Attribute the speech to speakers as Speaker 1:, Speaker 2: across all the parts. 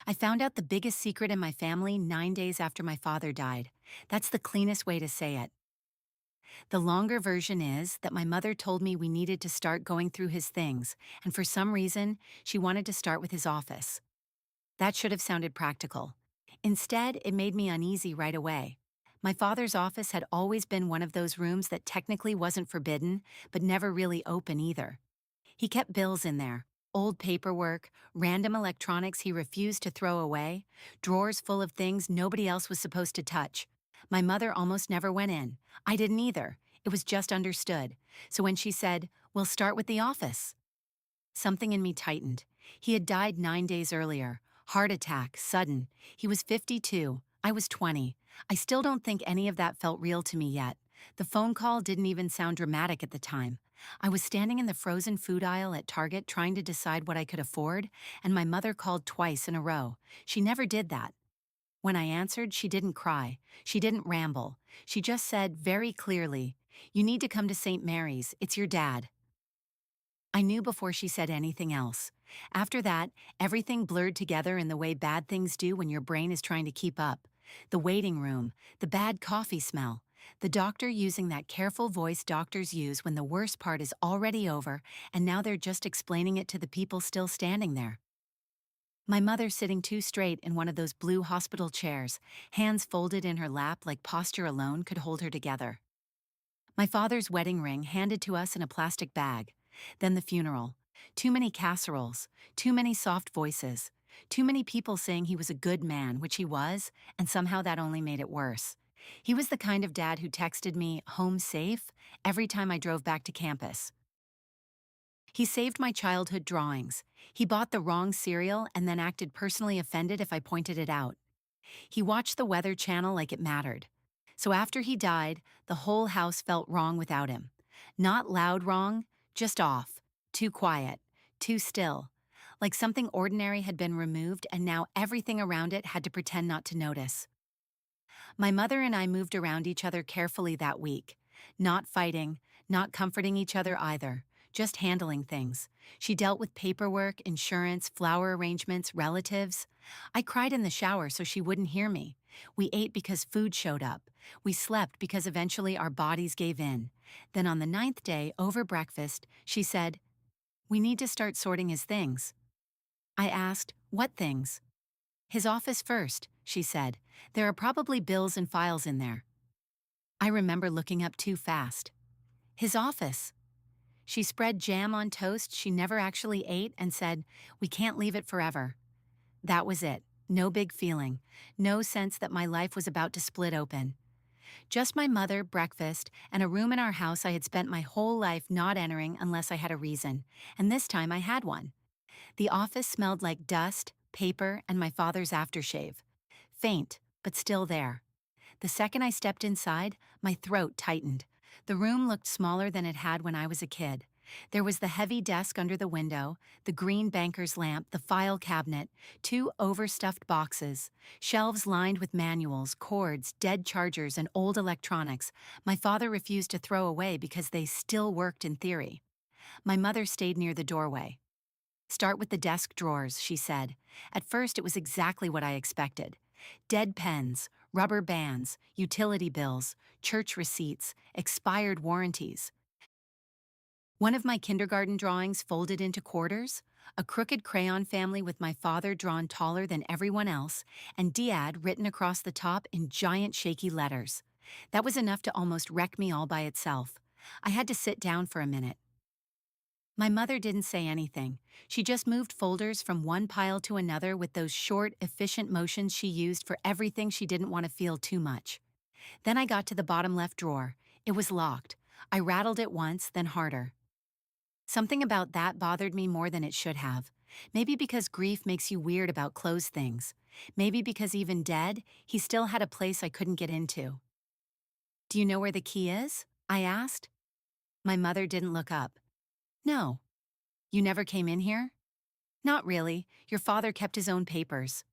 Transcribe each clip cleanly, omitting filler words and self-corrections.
Speaker 1: I found out the biggest secret in my family 9 days after my father died. That's the cleanest way to say it. The longer version is that my mother told me we needed to start going through his things, and for some reason, she wanted to start with his office. That should have sounded practical. Instead, it made me uneasy right away. My father's office had always been one of those rooms that technically wasn't forbidden, but never really open either. He kept bills in there, old paperwork, random electronics he refused to throw away, drawers full of things nobody else was supposed to touch. My mother almost never went in. I didn't either. It was just understood. So when she said, "We'll start with the office," something in me tightened. He had died 9 days earlier. Heart attack, sudden. He was 52. I was 20. I still don't think any of that felt real to me yet. The phone call didn't even sound dramatic at the time. I was standing in the frozen food aisle at Target trying to decide what I could afford, and my mother called twice in a row. She never did that. When I answered, she didn't cry. She didn't ramble. She just said very clearly, "You need to come to St. Mary's. It's your dad." I knew before she said anything else. After that, everything blurred together in the way bad things do when your brain is trying to keep up. The waiting room, the bad coffee smell, the doctor using that careful voice doctors use when the worst part is already over and now they're just explaining it to the people still standing there. My mother sitting too straight in one of those blue hospital chairs, hands folded in her lap like posture alone could hold her together. My father's wedding ring handed to us in a plastic bag. Then the funeral. Too many casseroles, too many soft voices, too many people saying he was a good man, which he was, and somehow that only made it worse. He was the kind of dad who texted me, "home safe," every time I drove back to campus. He saved my childhood drawings. He bought the wrong cereal and then acted personally offended if I pointed it out. He watched the Weather Channel like it mattered. So after he died, the whole house felt wrong without him. Not loud wrong, just off. Too quiet. Too still. Like something ordinary had been removed and now everything around it had to pretend not to notice. My mother and I moved around each other carefully that week. Not fighting, not comforting each other either. Just handling things. She dealt with paperwork, insurance, flower arrangements, relatives. I cried in the shower so she wouldn't hear me. We ate because food showed up. We slept because eventually our bodies gave in. Then on the 9th day, over breakfast, she said, "We need to start sorting his things." I asked, "What things?" "His office first," she said. "There are probably bills and files in there." I remember looking up too fast. His office. She spread jam on toast she never actually ate and said, "We can't leave it forever." That was it. No big feeling. No sense that my life was about to split open. Just my mother, breakfast, and a room in our house I had spent my whole life not entering unless I had a reason. And this time I had one. The office smelled like dust, paper, and my father's aftershave. Faint, but still there. The second I stepped inside, my throat tightened. The room looked smaller than it had when I was a kid. There was the heavy desk under the window, the green banker's lamp, the file cabinet, 2 overstuffed boxes, shelves lined with manuals, cords, dead chargers, and old electronics my father refused to throw away because they still worked in theory. My mother stayed near the doorway. "Start with the desk drawers," she said. At first it was exactly what I expected. Dead pens, rubber bands, utility bills, church receipts, expired warranties. One of my kindergarten drawings folded into quarters, a crooked crayon family with my father drawn taller than everyone else, and Diad written across the top in giant shaky letters. That was enough to almost wreck me all by itself. I had to sit down for a minute. My mother didn't say anything. She just moved folders from one pile to another with those short, efficient motions she used for everything she didn't want to feel too much. Then I got to the bottom left drawer. It was locked. I rattled it once, then harder. Something about that bothered me more than it should have. Maybe because grief makes you weird about closed things. Maybe because even dead, he still had a place I couldn't get into. "Do you know where the key is?" I asked. My mother didn't look up. "No." "You never came in here?" "Not really. Your father kept his own papers."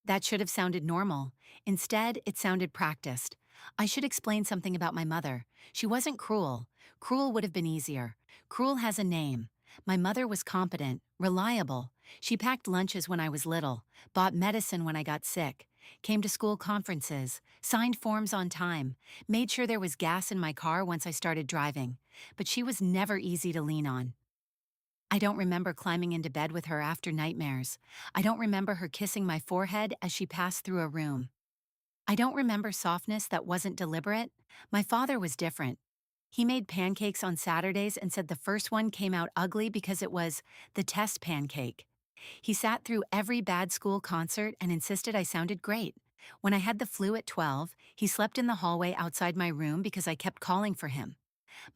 Speaker 1: That should have sounded normal. Instead, it sounded practiced. I should explain something about my mother. She wasn't cruel. Cruel would have been easier. Cruel has a name. My mother was competent, reliable. She packed lunches when I was little, bought medicine when I got sick, came to school conferences, signed forms on time, made sure there was gas in my car once I started driving, but she was never easy to lean on. I don't remember climbing into bed with her after nightmares. I don't remember her kissing my forehead as she passed through a room. I don't remember softness that wasn't deliberate. My father was different. He made pancakes on Saturdays and said the first one came out ugly because it was the test pancake. He sat through every bad school concert and insisted I sounded great. When I had the flu at 12, he slept in the hallway outside my room because I kept calling for him.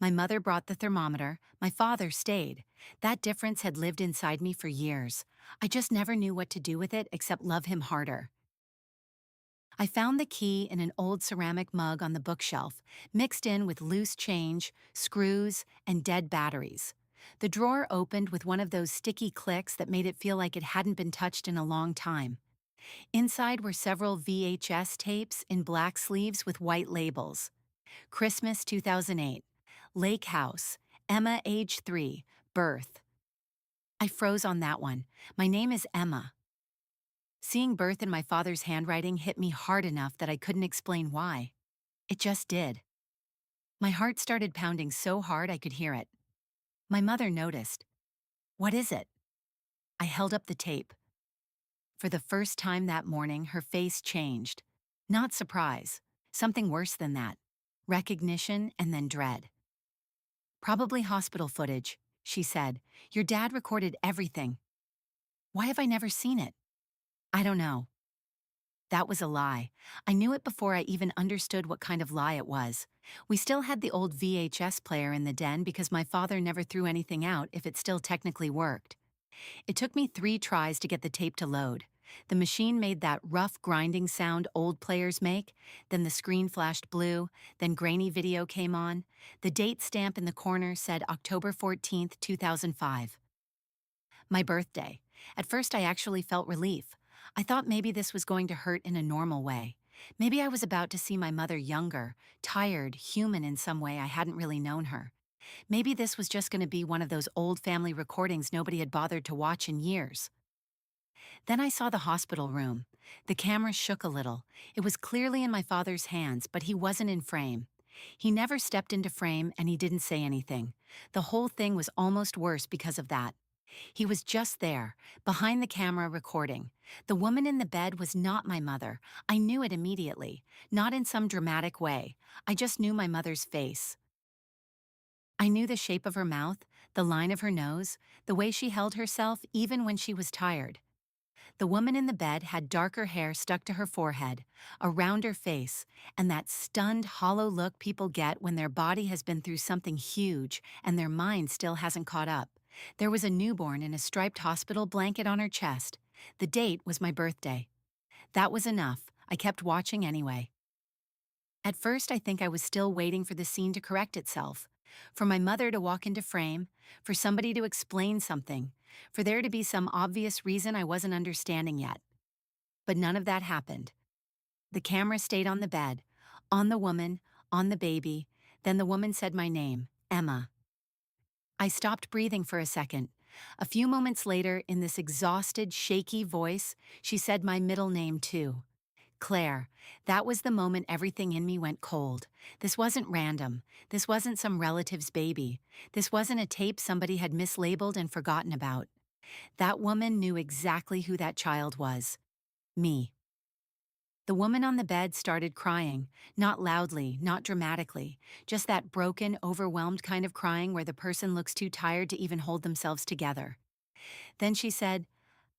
Speaker 1: My mother brought the thermometer, my father stayed. That difference had lived inside me for years. I just never knew what to do with it except love him harder. I found the key in an old ceramic mug on the bookshelf, mixed in with loose change, screws, and dead batteries. The drawer opened with one of those sticky clicks that made it feel like it hadn't been touched in a long time. Inside were several VHS tapes in black sleeves with white labels. Christmas 2008. Lake House. Emma, age 3. Birth. I froze on that one. My name is Emma. Seeing birth in my father's handwriting hit me hard enough that I couldn't explain why. It just did. My heart started pounding so hard I could hear it. My mother noticed. "What is it?" I held up the tape. For the first time that morning, her face changed. Not surprise. Something worse than that. Recognition and then dread. "Probably hospital footage," she said. "Your dad recorded everything. Why have I never seen it?" "I don't know." That was a lie. I knew it before I even understood what kind of lie it was. We still had the old VHS player in the den because my father never threw anything out if it still technically worked. It took me 3 tries to get the tape to load. The machine made that rough grinding sound old players make, then the screen flashed blue, then grainy video came on. The date stamp in the corner said October 14th, 2005. My birthday. At first I actually felt relief. I thought maybe this was going to hurt in a normal way. Maybe I was about to see my mother younger, tired, human in some way I hadn't really known her. Maybe this was just going to be one of those old family recordings nobody had bothered to watch in years. Then I saw the hospital room. The camera shook a little. It was clearly in my father's hands, but he wasn't in frame. He never stepped into frame and he didn't say anything. The whole thing was almost worse because of that. He was just there, behind the camera recording. The woman in the bed was not my mother. I knew it immediately. Not in some dramatic way. I just knew my mother's face. I knew the shape of her mouth, the line of her nose, the way she held herself even when she was tired. The woman in the bed had darker hair stuck to her forehead, a rounder face, and that stunned, hollow look people get when their body has been through something huge and their mind still hasn't caught up. There was a newborn in a striped hospital blanket on her chest. The date was my birthday. That was enough. I kept watching anyway. At first, I think I was still waiting for the scene to correct itself, for my mother to walk into frame, for somebody to explain something, for there to be some obvious reason I wasn't understanding yet. But none of that happened. The camera stayed on the bed, on the woman, on the baby, then the woman said my name, Emma. I stopped breathing for a second. A few moments later, in this exhausted, shaky voice, she said my middle name too. Claire. That was the moment everything in me went cold. This wasn't random. This wasn't some relative's baby. This wasn't a tape somebody had mislabeled and forgotten about. That woman knew exactly who that child was. Me. The woman on the bed started crying, not loudly, not dramatically, just that broken, overwhelmed kind of crying where the person looks too tired to even hold themselves together. Then she said,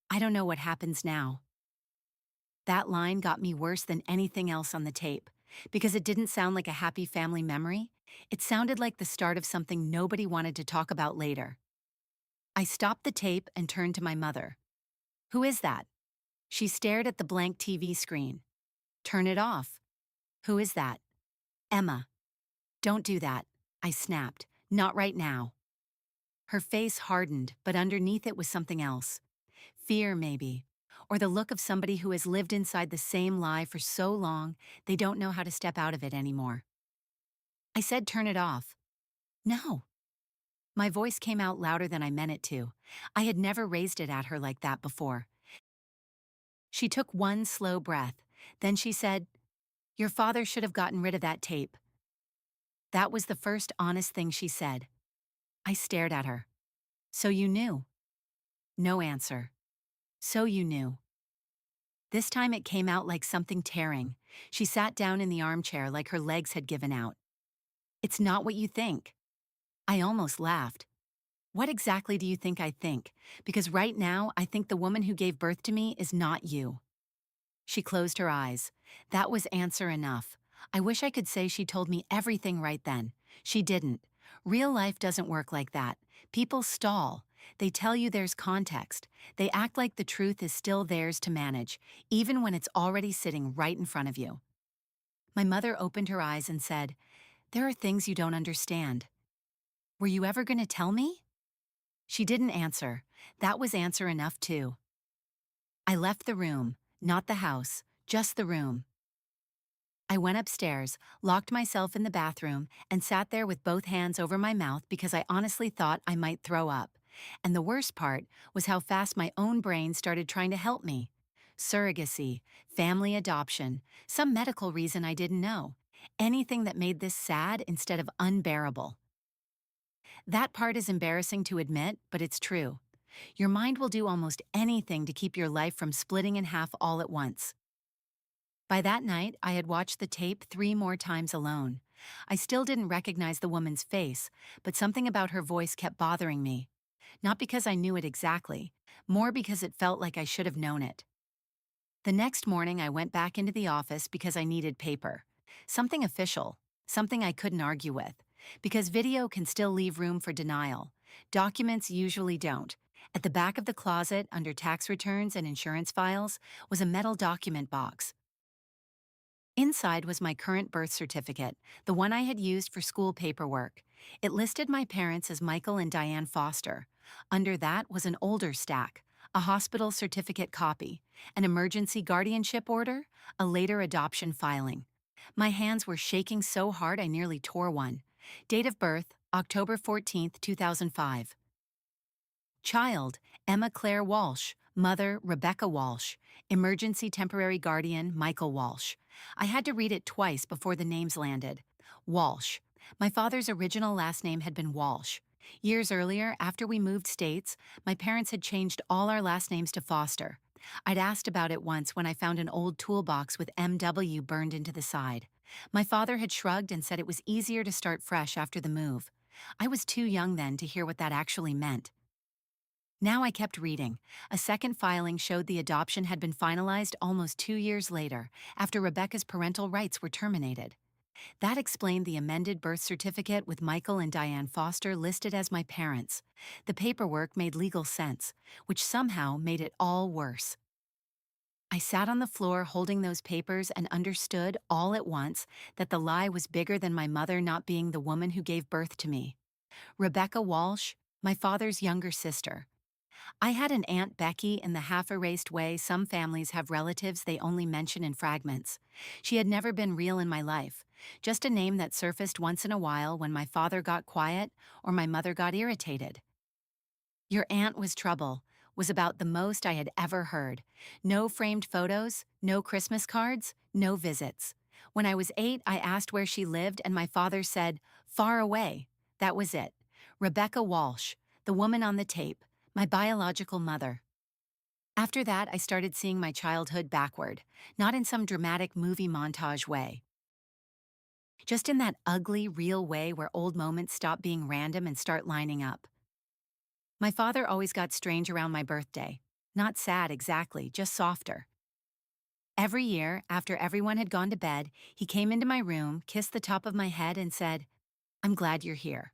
Speaker 1: "I don't know what happens now." That line got me worse than anything else on the tape, because it didn't sound like a happy family memory. It sounded like the start of something nobody wanted to talk about later. I stopped the tape and turned to my mother. "Who is that?" She stared at the blank TV screen. "Turn it off." "Who is that?" "Emma." "Don't do that," I snapped. "Not right now." Her face hardened, but underneath it was something else. Fear, maybe. Or the look of somebody who has lived inside the same lie for so long, they don't know how to step out of it anymore. I said turn it off. "No." My voice came out louder than I meant it to. I had never raised it at her like that before. She took one slow breath. Then she said, "Your father should have gotten rid of that tape." That was the first honest thing she said. I stared at her. "So you knew?" No answer. "So you knew." This time it came out like something tearing. She sat down in the armchair like her legs had given out. "It's not what you think." I almost laughed. "What exactly do you think I think? Because right now I think the woman who gave birth to me is not you." She closed her eyes. That was answer enough. I wish I could say she told me everything right then. She didn't. Real life doesn't work like that. People stall. They tell you there's context. They act like the truth is still theirs to manage, even when it's already sitting right in front of you. My mother opened her eyes and said, "There are things you don't understand. Were you ever going to tell me?" She didn't answer. That was answer enough, too. I left the room, not the house, just the room. I went upstairs, locked myself in the bathroom, and sat there with both hands over my mouth because I honestly thought I might throw up. And the worst part was how fast my own brain started trying to help me. Surrogacy, family adoption, some medical reason I didn't know. Anything that made this sad instead of unbearable. That part is embarrassing to admit, but it's true. Your mind will do almost anything to keep your life from splitting in half all at once. By that night, I had watched the tape 3 more times alone. I still didn't recognize the woman's face, but something about her voice kept bothering me. Not because I knew it exactly, more because it felt like I should have known it. The next morning, I went back into the office because I needed paper. Something official, something I couldn't argue with. Because video can still leave room for denial. Documents usually don't. At the back of the closet, under tax returns and insurance files, was a metal document box. Inside was my current birth certificate, the one I had used for school paperwork. It listed my parents as Michael and Diane Foster. Under that was an older stack, a hospital certificate copy, an emergency guardianship order, a later adoption filing. My hands were shaking so hard I nearly tore one. Date of birth, October 14th, 2005. Child, Emma Claire Walsh. Mother, Rebecca Walsh. Emergency temporary guardian, Michael Walsh. I had to read it twice before the names landed. Walsh. My father's original last name had been Walsh. Years earlier, after we moved states, my parents had changed all our last names to Foster. I'd asked about it once when I found an old toolbox with MW burned into the side. My father had shrugged and said it was easier to start fresh after the move. I was too young then to hear what that actually meant. Now I kept reading. A second filing showed the adoption had been finalized almost 2 years later, after Rebecca's parental rights were terminated. That explained the amended birth certificate with Michael and Diane Foster listed as my parents. The paperwork made legal sense, which somehow made it all worse. I sat on the floor holding those papers and understood all at once that the lie was bigger than my mother not being the woman who gave birth to me. Rebecca Walsh, my father's younger sister. I had an Aunt Becky in the half-erased way some families have relatives they only mention in fragments. She had never been real in my life, just a name that surfaced once in a while when my father got quiet or my mother got irritated. Your aunt was trouble was about the most I had ever heard. No framed photos, no Christmas cards, no visits. When I was 8, I asked where she lived and my father said, "Far away." That was it. Rebecca Walsh, the woman on the tape, my biological mother. After that, I started seeing my childhood backward, not in some dramatic movie montage way. Just in that ugly, real way where old moments stop being random and start lining up. My father always got strange around my birthday. Not sad exactly, just softer. Every year, after everyone had gone to bed, he came into my room, kissed the top of my head, and said, "I'm glad you're here."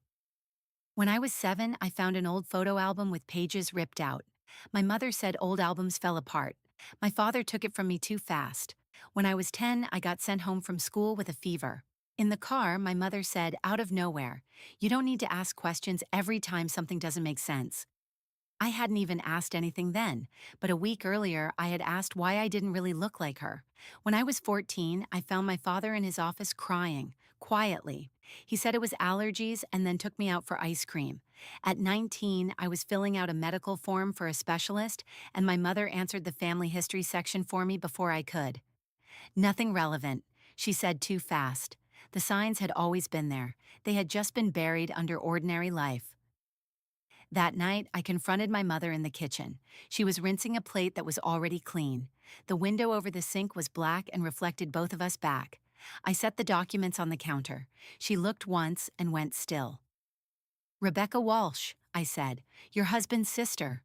Speaker 1: When I was 7, I found an old photo album with pages ripped out. My mother said old albums fell apart. My father took it from me too fast. When I was 10, I got sent home from school with a fever. In the car, my mother said, out of nowhere, "You don't need to ask questions every time something doesn't make sense." I hadn't even asked anything then, but a week earlier I had asked why I didn't really look like her. When I was 14, I found my father in his office crying, quietly. He said it was allergies and then took me out for ice cream. At 19, I was filling out a medical form for a specialist, and my mother answered the family history section for me before I could. Nothing relevant, she said too fast. The signs had always been there. They had just been buried under ordinary life. That night, I confronted my mother in the kitchen. She was rinsing a plate that was already clean. The window over the sink was black and reflected both of us back. I set the documents on the counter. She looked once and went still. "Rebecca Walsh," I said, "your husband's sister."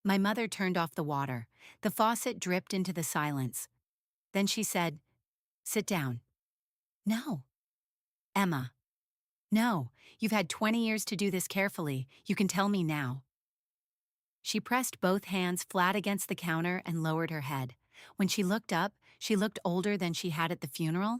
Speaker 1: My mother turned off the water. The faucet dripped into the silence. Then she said, "Sit down." "No." "Emma." "No, you've had 20 years to do this carefully. You can tell me now." She pressed both hands flat against the counter and lowered her head. When she looked up, she looked older than she had at the funeral.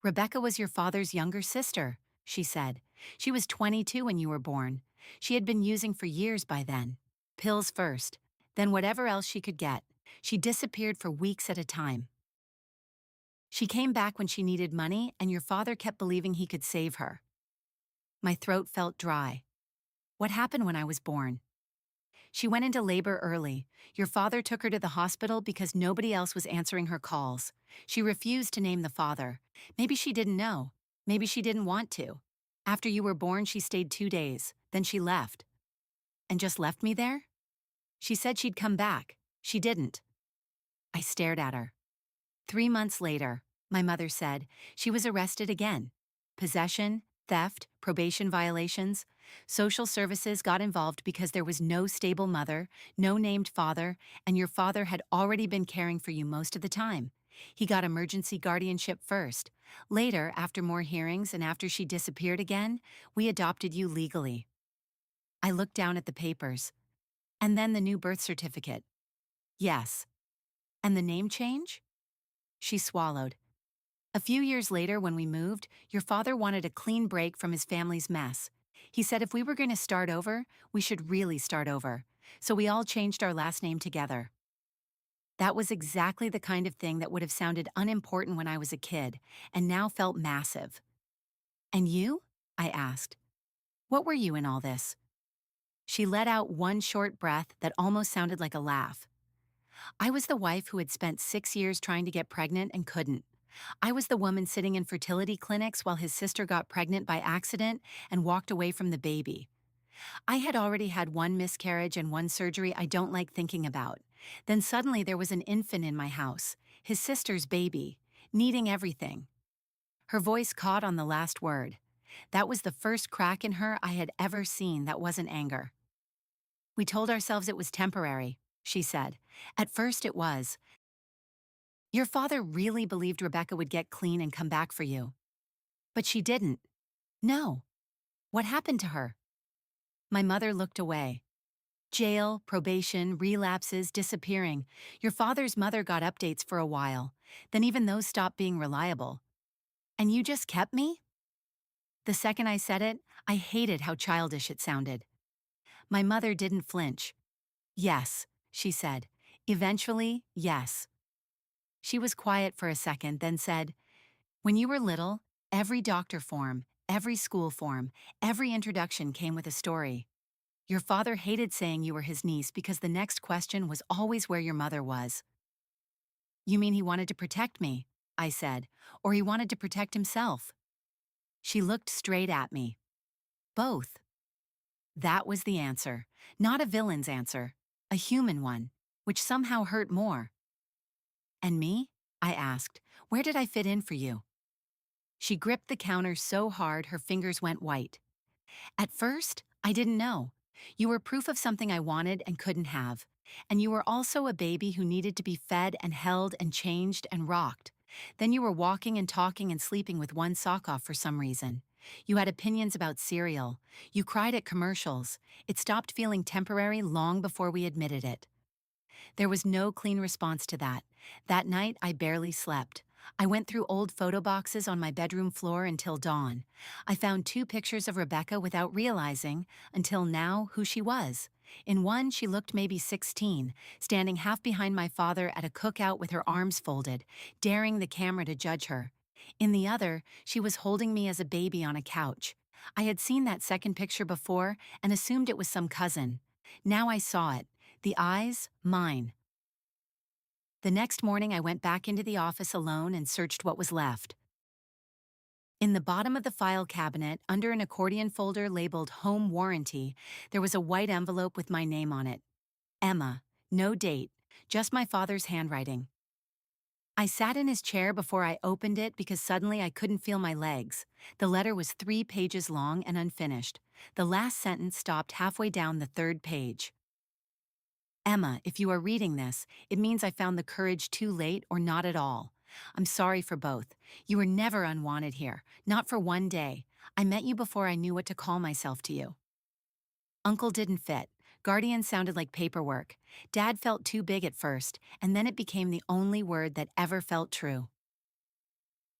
Speaker 1: "Rebecca was your father's younger sister," she said. "She was 22 when you were born. She had been using for years by then. Pills first, then whatever else she could get. She disappeared for weeks at a time. She came back when she needed money, and your father kept believing he could save her." My throat felt dry. "What happened when I was born?" "She went into labor early. Your father took her to the hospital because nobody else was answering her calls. She refused to name the father. Maybe she didn't know. Maybe she didn't want to. After you were born, she stayed 2 days. Then she left." "And just left me there?" "She said she'd come back. She didn't." I stared at her. 3 months later, my mother said, she was arrested again. Possession, theft, probation violations. Social services got involved because there was no stable mother, no named father, and your father had already been caring for you most of the time. He got emergency guardianship first. Later, after more hearings and after she disappeared again, we adopted you legally. I looked down at the papers. "And then the new birth certificate." "Yes." "And the name change?" She swallowed. "A few years later, when we moved, your father wanted a clean break from his family's mess. He said if we were going to start over, we should really start over. So we all changed our last name together." That was exactly the kind of thing that would have sounded unimportant when I was a kid, and now felt massive. "And you?" I asked. "What were you in all this?" She let out one short breath that almost sounded like a laugh. "I was the wife who had spent 6 years trying to get pregnant and couldn't. I was the woman sitting in fertility clinics while his sister got pregnant by accident and walked away from the baby. I had already had one miscarriage and one surgery I don't like thinking about. Then suddenly there was an infant in my house, his sister's baby, needing everything." Her voice caught on the last word. That was the first crack in her I had ever seen that wasn't anger. "We told ourselves it was temporary," she said. "At first it was. Your father really believed Rebecca would get clean and come back for you. But she didn't." "No. What happened to her?" My mother looked away. "Jail, probation, relapses, disappearing. Your father's mother got updates for a while. Then even those stopped being reliable. And you just kept me?" The second I said it, I hated how childish it sounded. My mother didn't flinch. "Yes," she said. "Eventually, yes." She was quiet for a second, then said, "When you were little, every doctor form, every school form, every introduction came with a story. Your father hated saying you were his niece because the next question was always where your mother was." "You mean he wanted to protect me?" I said, "or he wanted to protect himself?" She looked straight at me. "Both." That was the answer. Not a villain's answer. A human one, which somehow hurt more. "And me?" I asked. "Where did I fit in for you?" She gripped the counter so hard her fingers went white. "At first, I didn't know. You were proof of something I wanted and couldn't have. And you were also a baby who needed to be fed and held and changed and rocked. Then you were walking and talking and sleeping with one sock off for some reason. You had opinions about cereal. You cried at commercials. It stopped feeling temporary long before we admitted it." There was no clean response to that. That night, I barely slept. I went through old photo boxes on my bedroom floor until dawn. I found 2 pictures of Rebecca without realizing, until now, who she was. In one, she looked maybe 16, standing half behind my father at a cookout with her arms folded, daring the camera to judge her. In the other, she was holding me as a baby on a couch. I had seen that second picture before and assumed it was some cousin. Now I saw it. The eyes, mine. The next morning, I went back into the office alone and searched what was left. In the bottom of the file cabinet, under an accordion folder labeled Home Warranty, there was a white envelope with my name on it. Emma. No date, just my father's handwriting. I sat in his chair before I opened it because suddenly I couldn't feel my legs. The letter was 3 pages long and unfinished. The last sentence stopped halfway down the third page. Emma, if you are reading this, it means I found the courage too late or not at all. I'm sorry for both. You were never unwanted here, not for one day. I met you before I knew what to call myself to you. Uncle didn't fit. Guardian sounded like paperwork. Dad felt too big at first, and then it became the only word that ever felt true.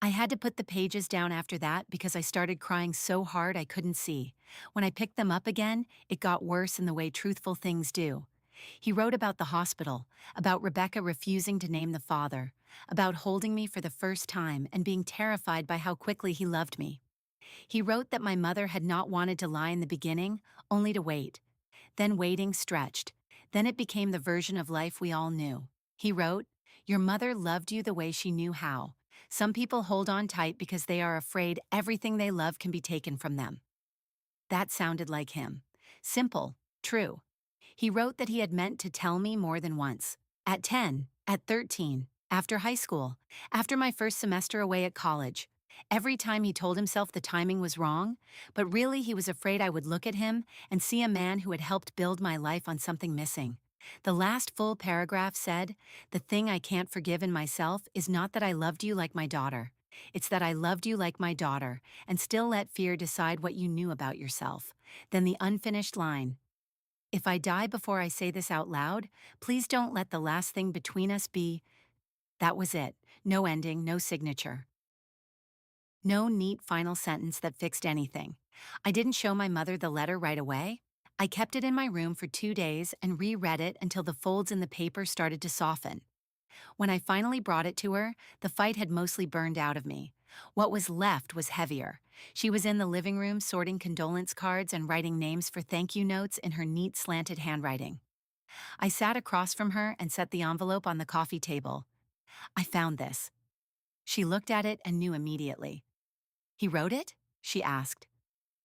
Speaker 1: I had to put the pages down after that because I started crying so hard I couldn't see. When I picked them up again, it got worse in the way truthful things do. He wrote about the hospital, about Rebecca refusing to name the father, about holding me for the first time and being terrified by how quickly he loved me. He wrote that my mother had not wanted to lie in the beginning, only to wait. Then waiting stretched. Then it became the version of life we all knew. He wrote, "Your mother loved you the way she knew how. Some people hold on tight because they are afraid everything they love can be taken from them." That sounded like him. Simple, true. He wrote that he had meant to tell me more than once. At 10, at 13, after high school, after my first semester away at college. Every time he told himself the timing was wrong, but really he was afraid I would look at him and see a man who had helped build my life on something missing. The last full paragraph said, "The thing I can't forgive in myself is not that I loved you like my daughter. It's that I loved you like my daughter and still let fear decide what you knew about yourself." Then the unfinished line, "If I die before I say this out loud, please don't let the last thing between us be..." That was it. No ending, no signature. No neat final sentence that fixed anything. I didn't show my mother the letter right away. I kept it in my room for 2 days and reread it until the folds in the paper started to soften. When I finally brought it to her, the fight had mostly burned out of me. What was left was heavier. She was in the living room sorting condolence cards and writing names for thank you notes in her neat slanted handwriting. I sat across from her and set the envelope on the coffee table. "I found this." She looked at it and knew immediately. "He wrote it?" she asked.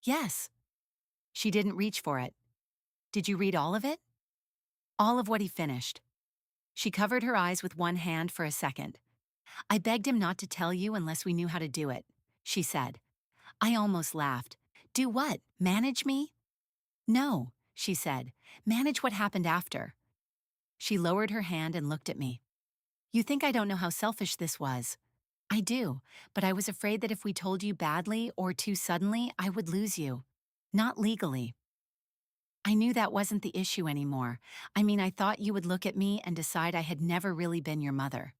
Speaker 1: "Yes." She didn't reach for it. "Did you read all of it?" "All of what he finished." She covered her eyes with one hand for a second. "I begged him not to tell you unless we knew how to do it," she said. I almost laughed. "Do what? Manage me?" "No," she said. "Manage what happened after." She lowered her hand and looked at me. "You think I don't know how selfish this was?" "I do, but I was afraid that if we told you badly or too suddenly, I would lose you. Not legally." I knew that wasn't the issue anymore. I mean, I thought you would look at me and decide I had never really been your mother.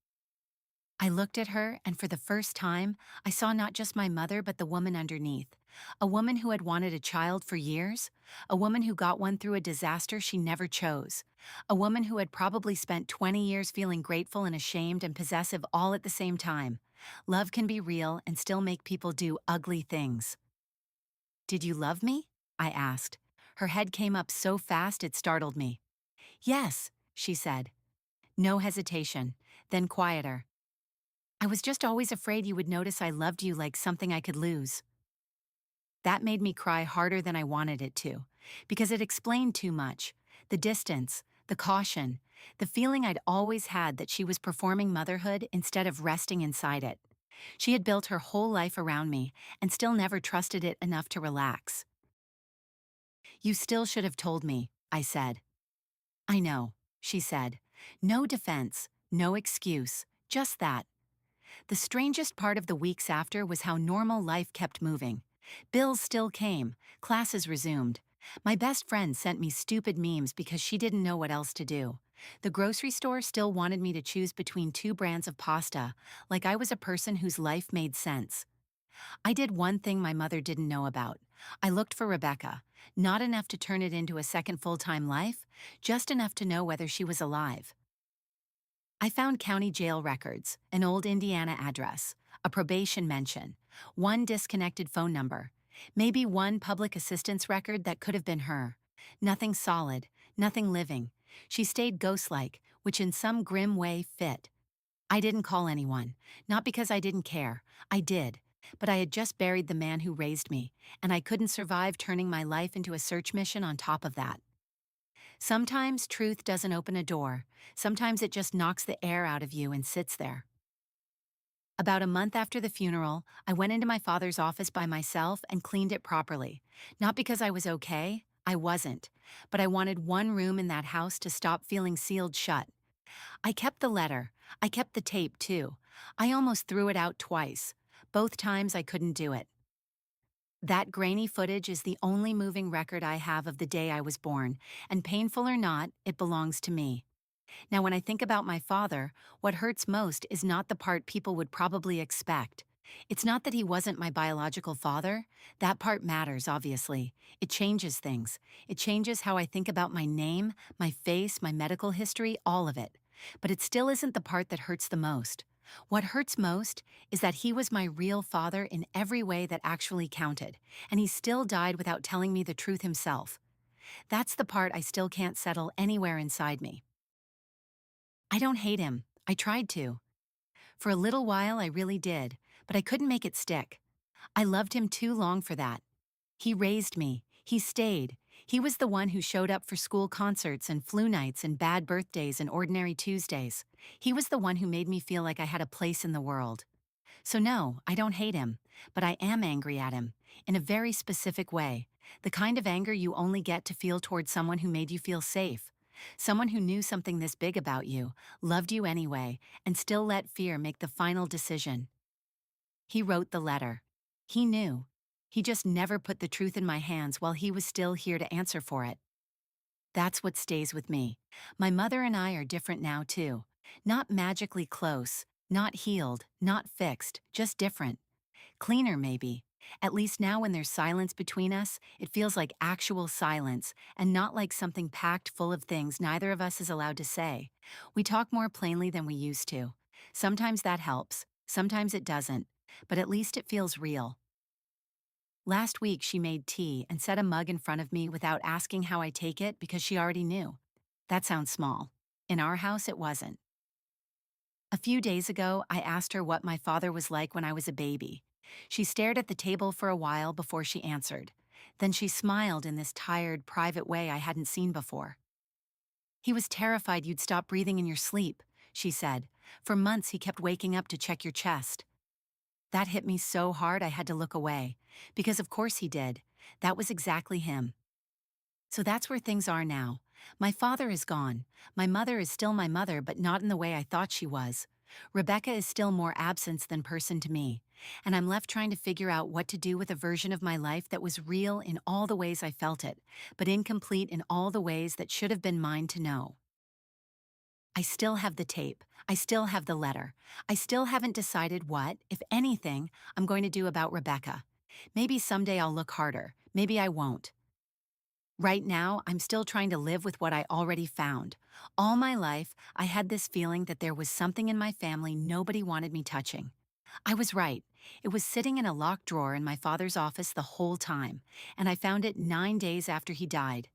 Speaker 1: I looked at her, and for the first time, I saw not just my mother but the woman underneath. A woman who had wanted a child for years. A woman who got one through a disaster she never chose. A woman who had probably spent 20 years feeling grateful and ashamed and possessive all at the same time. Love can be real and still make people do ugly things. "Did you love me?" I asked. Her head came up so fast it startled me. "Yes," she said. No hesitation, then quieter. "I was just always afraid you would notice I loved you like something I could lose." That made me cry harder than I wanted it to, because it explained too much. The distance, the caution, the feeling I'd always had that she was performing motherhood instead of resting inside it. She had built her whole life around me and still never trusted it enough to relax. "You still should have told me," I said. "I know," she said. No defense, no excuse, just that. The strangest part of the weeks after was how normal life kept moving. Bills still came, classes resumed. My best friend sent me stupid memes because she didn't know what else to do. The grocery store still wanted me to choose between 2 brands of pasta, like I was a person whose life made sense. I did one thing my mother didn't know about. I looked for Rebecca, not enough to turn it into a second full-time life, just enough to know whether she was alive. I found county jail records, an old Indiana address, a probation mention, one disconnected phone number, maybe one public assistance record that could have been her. Nothing solid, nothing living. She stayed ghost-like, which in some grim way fit. I didn't call anyone, not because I didn't care. I did. But I had just buried the man who raised me, and I couldn't survive turning my life into a search mission on top of that. Sometimes truth doesn't open a door, sometimes it just knocks the air out of you and sits there. About a month after the funeral, I went into my father's office by myself and cleaned it properly. Not because I was okay, I wasn't, but I wanted one room in that house to stop feeling sealed shut. I kept the letter. I kept the tape, too. I almost threw it out twice. Both times I couldn't do it. That grainy footage is the only moving record I have of the day I was born, and painful or not, it belongs to me. Now, when I think about my father, what hurts most is not the part people would probably expect. It's not that he wasn't my biological father. That part matters, obviously. It changes things. It changes how I think about my name, my face, my medical history, all of it. But it still isn't the part that hurts the most. What hurts most is that he was my real father in every way that actually counted, and he still died without telling me the truth himself. That's the part I still can't settle anywhere inside me. I don't hate him. I tried to. For a little while I really did, but I couldn't make it stick. I loved him too long for that. He raised me. He stayed. He was the one who showed up for school concerts and flu nights and bad birthdays and ordinary Tuesdays. He was the one who made me feel like I had a place in the world. So no, I don't hate him, but I am angry at him, in a very specific way. The kind of anger you only get to feel towards someone who made you feel safe. Someone who knew something this big about you, loved you anyway, and still let fear make the final decision. He wrote the letter. He knew. He just never put the truth in my hands while he was still here to answer for it. That's what stays with me. My mother and I are different now, too. Not magically close, not healed, not fixed, just different. Cleaner, maybe. At least now when there's silence between us, it feels like actual silence, and not like something packed full of things neither of us is allowed to say. We talk more plainly than we used to. Sometimes that helps, sometimes it doesn't, but at least it feels real. Last week she made tea and set a mug in front of me without asking how I take it because she already knew. That sounds small. In our house, it wasn't. A few days ago, I asked her what my father was like when I was a baby. She stared at the table for a while before she answered. Then she smiled in this tired, private way I hadn't seen before. "He was terrified you'd stop breathing in your sleep," she said. "For months he kept waking up to check your chest." That hit me so hard I had to look away. Because of course he did. That was exactly him. So that's where things are now. My father is gone. My mother is still my mother, but not in the way I thought she was. Rebecca is still more absence than person to me, and I'm left trying to figure out what to do with a version of my life that was real in all the ways I felt it, but incomplete in all the ways that should have been mine to know. I still have the tape. I still have the letter. I still haven't decided what, if anything, I'm going to do about Rebecca. Maybe someday I'll look harder. Maybe I won't. Right now, I'm still trying to live with what I already found. All my life, I had this feeling that there was something in my family nobody wanted me touching. I was right. It was sitting in a locked drawer in my father's office the whole time, and I found it 9 days after he died.